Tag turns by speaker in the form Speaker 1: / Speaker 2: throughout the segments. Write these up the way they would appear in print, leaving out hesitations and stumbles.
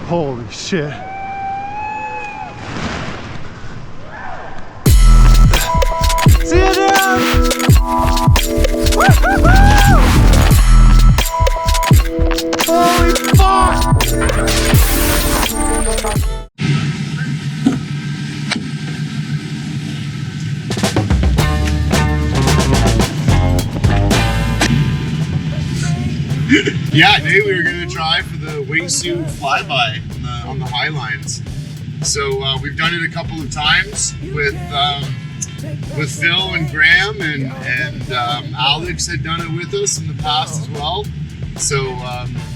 Speaker 1: Holy shit. See you, dude! Holy fuck!
Speaker 2: Yeah, today we were going to try for the wingsuit flyby on the Highlines. So we've done it a couple of times with Phil and Graham, and Alex had done it with us in the past as well. So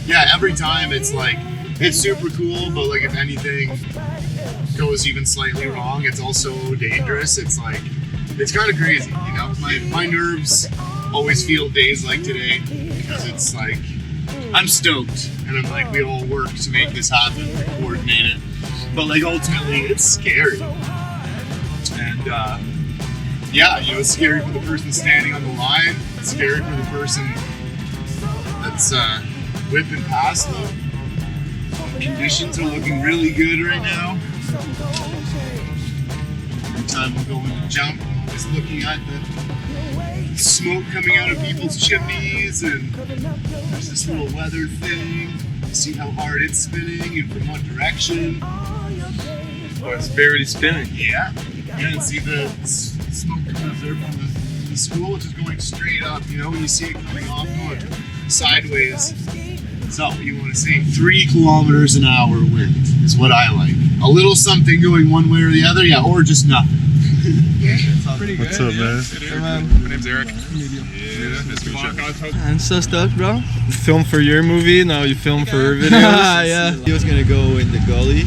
Speaker 2: yeah, every time it's like, it's super cool, but like if anything goes even slightly wrong, it's also dangerous. It's like, it's kind of crazy, you know? My nerves always feel days like today because it's like, I'm stoked and I'm like, we all work to make this happen, coordinate it. But like ultimately it's scary. And yeah, you know, it's scary for the person standing on the line. It's scary for the person that's whipping past them. Conditions are looking really good right now. Every time we go in to jump, I'm always looking at the smoke coming out of people's chimneys, and there's this little weather thing. You see how hard it's spinning and from what direction.
Speaker 3: Oh, it's barely spinning.
Speaker 2: Yeah. Yeah, and see the smoke coming up there from the school, which is going straight up. You know, when you see it coming off, going sideways, it's not what you want to see. 3 kilometers an hour wind is what I like. A little something going one way or the other, yeah, or just nothing.
Speaker 3: Yeah, pretty good.
Speaker 1: What's up, man?
Speaker 3: Hey, man. My name's Eric. Yeah, nice to meet you.
Speaker 4: I'm so stoked, bro.
Speaker 1: You film for your movie, now you film for her videos.
Speaker 4: Yeah. He was gonna go in the gully,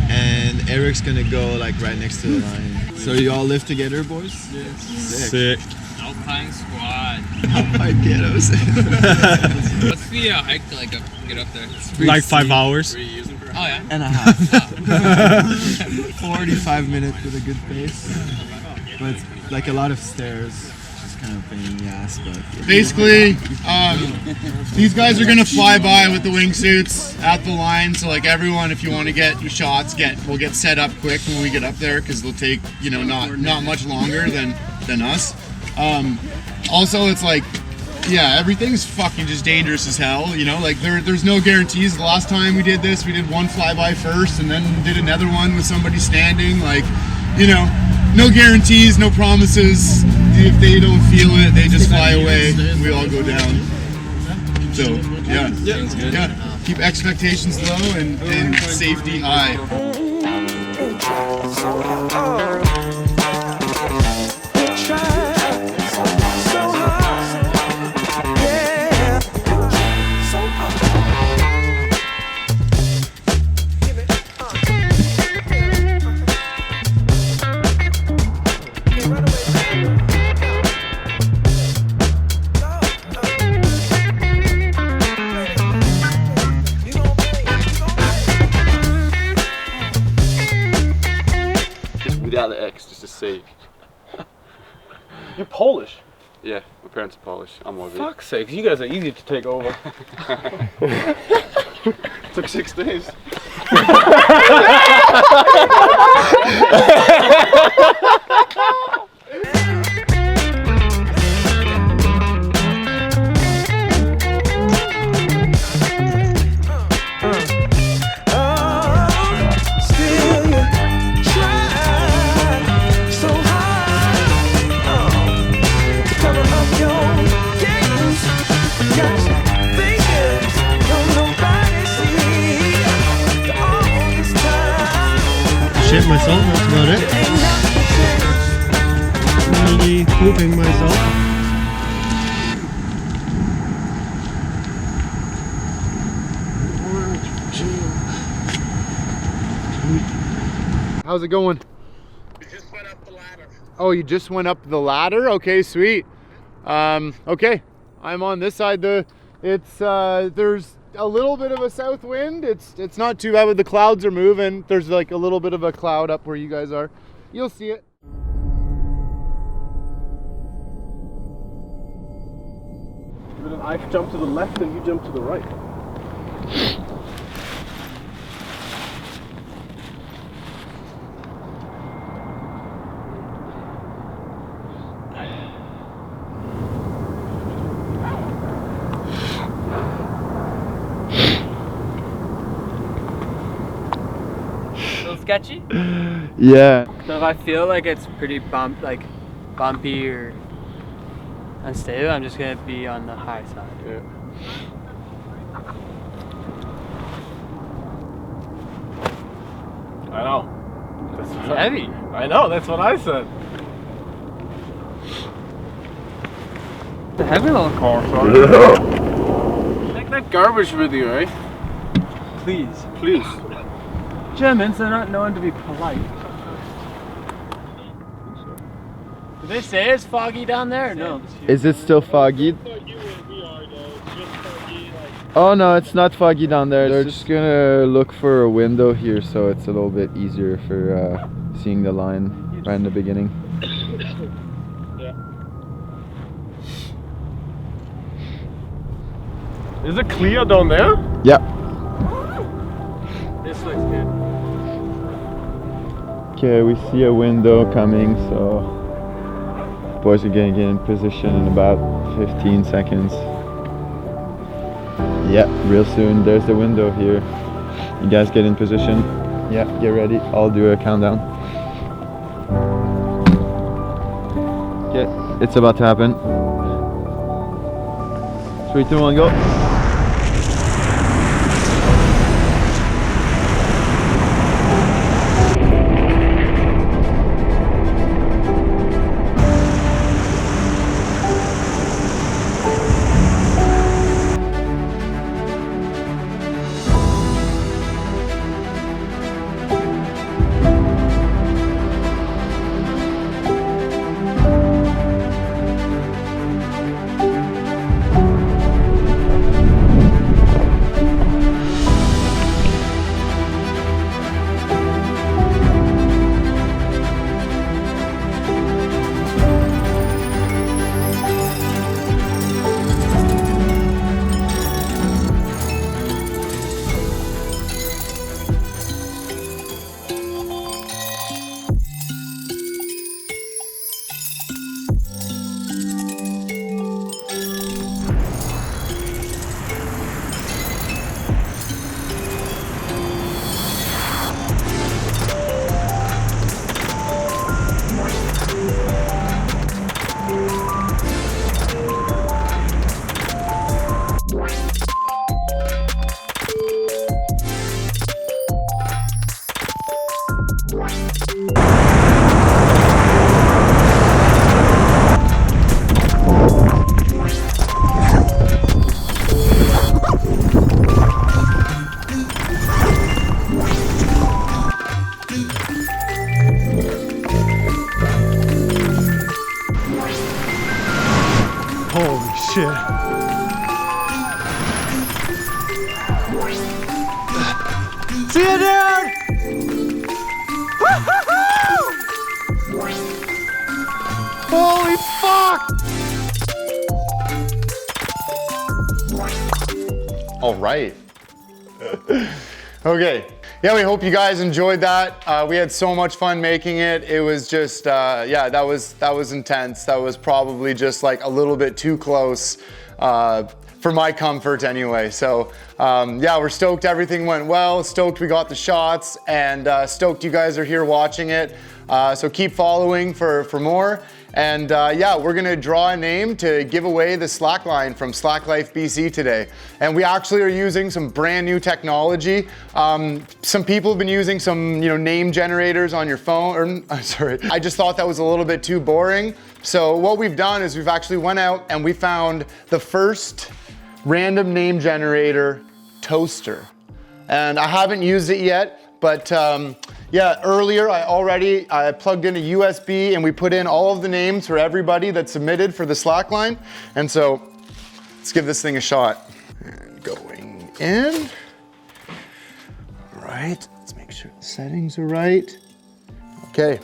Speaker 4: and Eric's gonna go like right next to the line. So you all live together, boys?
Speaker 1: Yes. Sick.
Speaker 5: Alpine squad.
Speaker 4: Alpine ghettos.
Speaker 5: What's the hike to like get up there?
Speaker 1: Like 5 hours.
Speaker 5: Oh yeah.
Speaker 4: And a half. 45 minutes with a good pace. But it's like a lot of stairs. Just kind of pain in the ass, but
Speaker 2: Basically, these guys are gonna fly by with the wingsuits at the line. So like everyone, if you want to get your shots, we'll get set up quick when we get up there because they'll take, you know, not much longer than us. Also, it's like, yeah, everything's fucking just dangerous as hell, you know, like there's no guarantees. The last time we did this, we did one flyby first and then did another one with somebody standing, like, you know, no guarantees, no promises. If they don't feel it, they just fly away, we all go down. So, yeah, yeah, keep expectations low and safety high.
Speaker 6: Without the X, just a C.
Speaker 3: You're Polish.
Speaker 6: Yeah, my parents are Polish. I'm Aussie.
Speaker 3: Fuck's sake, you guys are easy to take over.
Speaker 6: Took 6 days.
Speaker 1: Shit myself, that's about it. Really pooping myself.
Speaker 2: How's it going?
Speaker 7: We just went up the ladder.
Speaker 2: Oh, you just went up the ladder? Okay, sweet. Okay, I'm on this side. There's a little bit of a south wind. It's not too bad, but the clouds are moving. There's like a little bit of a cloud up where you guys are. You'll see it.
Speaker 3: But then I jump to the left and you jump to the right.
Speaker 8: sketchy?
Speaker 4: Yeah.
Speaker 8: So if I feel like it's pretty bumpy or unstable, I'm just gonna be on the high side.
Speaker 6: Yeah.
Speaker 3: I know. That's
Speaker 8: It's heavy.
Speaker 3: I know, that's what I said.
Speaker 8: It's a heavy little car.
Speaker 3: Take that garbage with you, eh?
Speaker 8: Please.
Speaker 3: Please.
Speaker 8: Germans, they're not known to be polite. Did they say it's foggy down there or no?
Speaker 4: Is it still foggy? Oh no, it's not foggy down there. They're just gonna look for a window here so it's a little bit easier for seeing the line right in the beginning.
Speaker 3: Is it clear down there?
Speaker 4: Yeah.
Speaker 8: This looks good.
Speaker 4: Okay, we see a window coming, so boys are gonna get in position in about 15 seconds. Yeah, real soon. There's the window here. You guys get in position. Yeah, get ready. I'll do a countdown. Okay, it's about to happen. 3, 2, 1, go.
Speaker 1: Holy shit.
Speaker 8: See you, dude!
Speaker 1: Holy fuck!
Speaker 2: All right. Okay. Yeah, we hope you guys enjoyed that. We had so much fun making it. It was just, yeah, that was intense. That was probably just like a little bit too close for my comfort anyway. So yeah, we're stoked everything went well. Stoked we got the shots, and stoked you guys are here watching it. So keep following for more. And yeah, we're gonna draw a name to give away the Slackline from SlacklifeBC today. And we actually are using some brand new technology. Some people have been using some name generators on your phone, or sorry, I just thought that was a little bit too boring. So what we've done is we've actually went out and we found the first random name generator toaster. And I haven't used it yet, but yeah, earlier I plugged in a USB and we put in all of the names for everybody that submitted for the Slackline. And so let's give this thing a shot. And going in. All right, let's make sure the settings are right. Okay,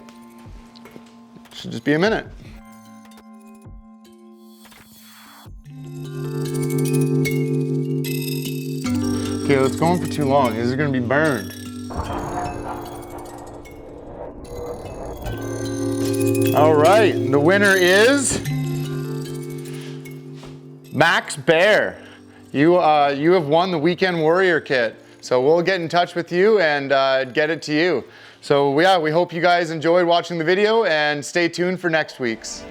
Speaker 2: should just be a minute. Okay, let's go on for too long. This is gonna be burned. All right, the winner is Max Bear. You have won the Week-end Warrior kit. So we'll get in touch with you and get it to you. So yeah, we hope you guys enjoyed watching the video and stay tuned for next week's.